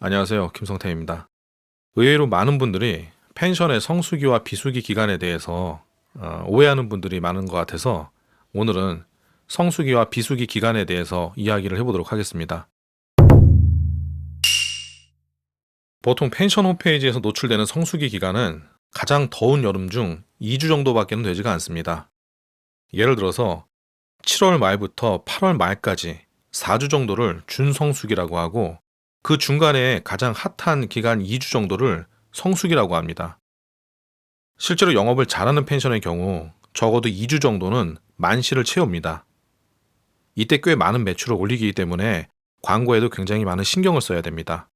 안녕하세요. 김성태입니다. 의외로 많은 분들이 펜션의 성수기와 비수기 기간에 대해서 오해하는 분들이 많은 것 같아서 오늘은 성수기와 비수기 기간에 대해서 이야기를 해보도록 하겠습니다. 보통 펜션 홈페이지에서 노출되는 성수기 기간은 가장 더운 여름 중 2주 정도밖에 되지가 않습니다. 예를 들어서 7월 말부터 8월 말까지 4주 정도를 준성수기라고 하고 그 중간에 가장 핫한 기간 2주 정도를 성수기라고 합니다. 실제로 영업을 잘하는 펜션의 경우 적어도 2주 정도는 만실을 채웁니다. 이때 꽤 많은 매출을 올리기 때문에 광고에도 굉장히 많은 신경을 써야 됩니다.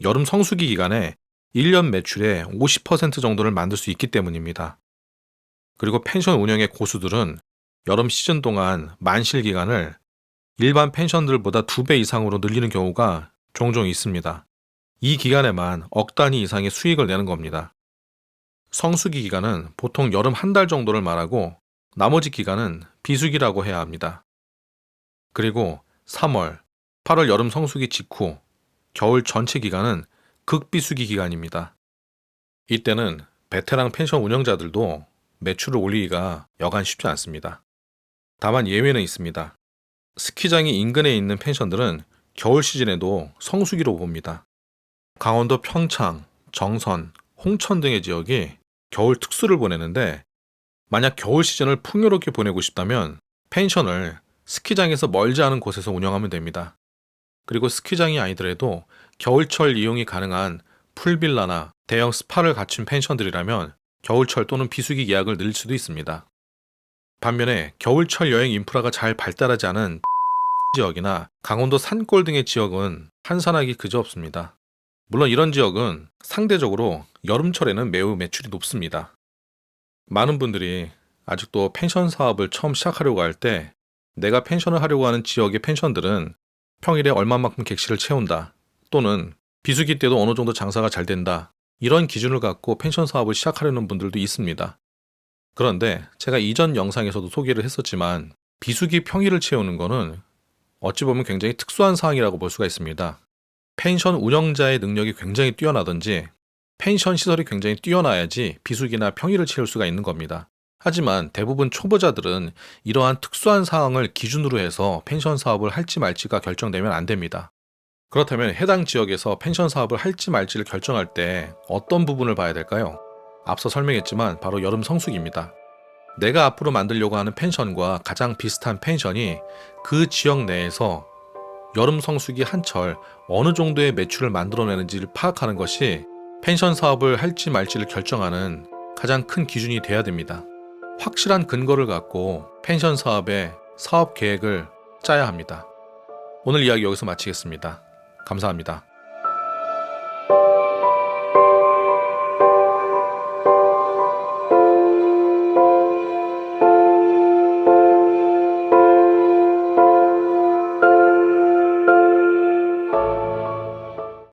여름 성수기 기간에 1년 매출의 50% 정도를 만들 수 있기 때문입니다. 그리고 펜션 운영의 고수들은 여름 시즌 동안 만실 기간을 일반 펜션들보다 2배 이상으로 늘리는 경우가 종종 있습니다. 이 기간에만 억 단위 이상의 수익을 내는 겁니다. 성수기 기간은 보통 여름 한 달 정도를 말하고 나머지 기간은 비수기라고 해야 합니다. 그리고 3월, 8월 여름 성수기 직후 겨울 전체 기간은 극비수기 기간입니다. 이때는 베테랑 펜션 운영자들도 매출을 올리기가 여간 쉽지 않습니다. 다만 예외는 있습니다. 스키장이 인근에 있는 펜션들은 겨울 시즌에도 성수기로 봅니다. 강원도 평창, 정선, 홍천 등의 지역이 겨울 특수를 보내는데 만약 겨울 시즌을 풍요롭게 보내고 싶다면 펜션을 스키장에서 멀지 않은 곳에서 운영하면 됩니다. 그리고 스키장이 아니더라도 겨울철 이용이 가능한 풀빌라나 대형 스파를 갖춘 펜션들이라면 겨울철 또는 비수기 예약을 늘릴 수도 있습니다. 반면에 겨울철 여행 인프라가 잘 발달하지 않은 지역이나 강원도 산골 등의 지역은 한산하기 그지없습니다. 물론 이런 지역은 상대적으로 여름철에는 매우 매출이 높습니다. 많은 분들이 아직도 펜션 사업을 처음 시작하려고 할 때 내가 펜션을 하려고 하는 지역의 펜션들은 평일에 얼마만큼 객실을 채운다 또는 비수기 때도 어느 정도 장사가 잘 된다 이런 기준을 갖고 펜션 사업을 시작하려는 분들도 있습니다. 그런데 제가 이전 영상에서도 소개를 했었지만 비수기 평일을 채우는 거는 어찌 보면 굉장히 특수한 사항이라고 볼 수가 있습니다. 펜션 운영자의 능력이 굉장히 뛰어나든지 펜션 시설이 굉장히 뛰어나야지 비수기나 평일을 채울 수가 있는 겁니다. 하지만 대부분 초보자들은 이러한 특수한 사항을 기준으로 해서 펜션 사업을 할지 말지가 결정되면 안 됩니다. 그렇다면 해당 지역에서 펜션 사업을 할지 말지를 결정할 때 어떤 부분을 봐야 될까요? 앞서 설명했지만 바로 여름 성수기입니다. 내가 앞으로 만들려고 하는 펜션과 가장 비슷한 펜션이 그 지역 내에서 여름 성수기 한철 어느 정도의 매출을 만들어내는지를 파악하는 것이 펜션 사업을 할지 말지를 결정하는 가장 큰 기준이 돼야 됩니다. 확실한 근거를 갖고 펜션 사업의 사업 계획을 짜야 합니다. 오늘 이야기 여기서 마치겠습니다. 감사합니다.